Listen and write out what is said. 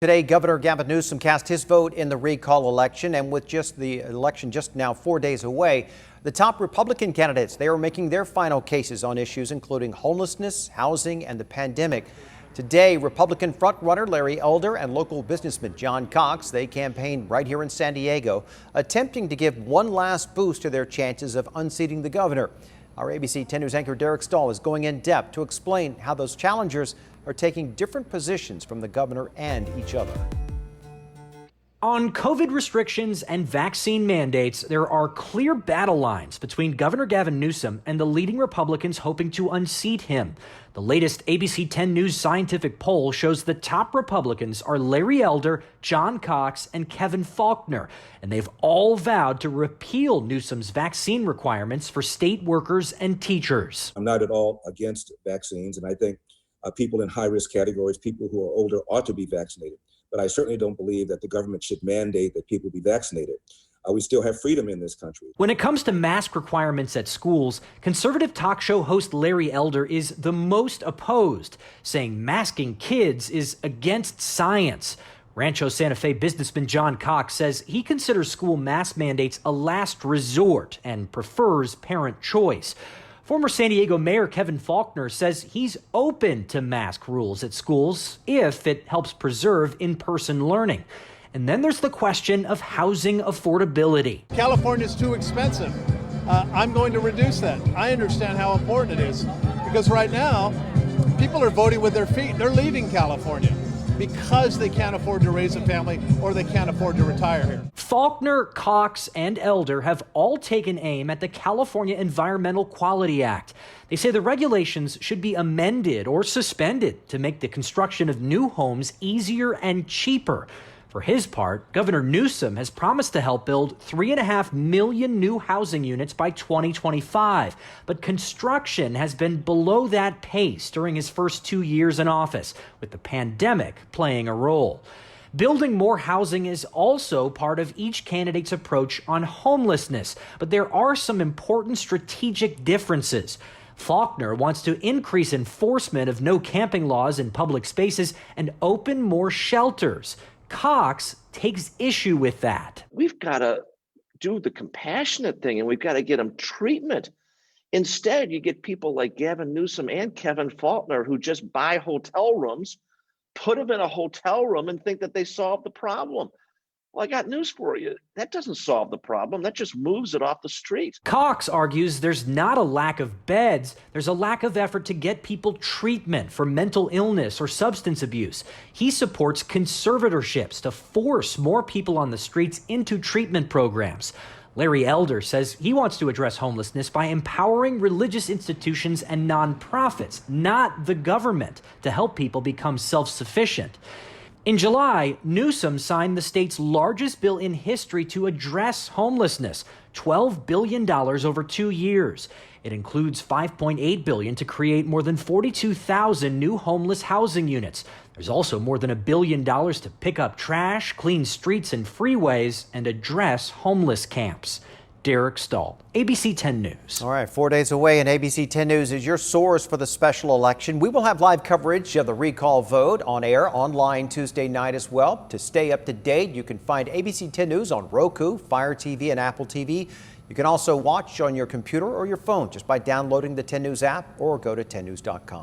Today, Governor Gavin Newsom cast his vote in the recall election, and with just the election just now 4 days away, the top Republican candidates, they are making their final cases on issues including homelessness, housing, and the pandemic. Today, Republican frontrunner Larry Elder and local businessman John Cox, they campaigned right here in San Diego, attempting to give one last boost to their chances of unseating the governor. Our ABC 10 News anchor Derek Stahl is going in depth to explain how those challengers are taking different positions from the governor and each other. On COVID restrictions and vaccine mandates, there are clear battle lines between Governor Gavin Newsom and the leading Republicans hoping to unseat him. The latest ABC 10 News scientific poll shows the top Republicans are Larry Elder, John Cox, and Kevin Faulconer, and they've all vowed to repeal Newsom's vaccine requirements for state workers and teachers. I'm not at all against vaccines, and I think people in high-risk categories, people who are older, ought to be vaccinated. But I certainly don't believe that the government should mandate that people be vaccinated. We still have freedom in this country. When it comes to mask requirements at schools, conservative talk show host Larry Elder is the most opposed, saying masking kids is against science. Rancho Santa Fe businessman John Cox says he considers school mask mandates a last resort and prefers parent choice. Former San Diego Mayor Kevin Faulconer says he's open to mask rules at schools if it helps preserve in-person learning. And then there's the question of housing affordability. California's too expensive. I'm going to reduce that. I understand how important it is because right now people are voting with their feet. They're leaving California because they can't afford to raise a family or they can't afford to retire here. Faulconer, Cox, and Elder have all taken aim at the California Environmental Quality Act. They say the regulations should be amended or suspended to make the construction of new homes easier and cheaper. For his part, Governor Newsom has promised to help build 3.5 million new housing units by 2025. But construction has been below that pace during his first 2 years in office, with the pandemic playing a role. Building more housing is also part of each candidate's approach on homelessness, but there are some important strategic differences. Faulconer wants to increase enforcement of no camping laws in public spaces and open more shelters. Cox takes issue with that. We've got to do the compassionate thing and we've got to get them treatment. Instead, you get people like Gavin Newsom and Kevin Faulconer who just buy hotel rooms, put them in a hotel room and think that they solve the problem. Well, I got news for you. That doesn't solve the problem. That just moves it off the street. Cox argues there's not a lack of beds. There's a lack of effort to get people treatment for mental illness or substance abuse. He supports conservatorships to force more people on the streets into treatment programs. Larry Elder says he wants to address homelessness by empowering religious institutions and nonprofits, not the government, to help people become self-sufficient. In July, Newsom signed the state's largest bill in history to address homelessness, $12 billion over 2 years. It includes $5.8 billion to create more than 42,000 new homeless housing units. There's also more than $1 billion to pick up trash, clean streets and freeways, and address homeless camps. Derek Stahl, ABC 10 News. All right, 4 days away, and ABC 10 News is your source for the special election. We will have live coverage of the recall vote on air online Tuesday night as well. To stay up to date, you can find ABC 10 News on Roku, Fire TV, and Apple TV. You can also watch on your computer or your phone just by downloading the 10 News app or go to 10news.com.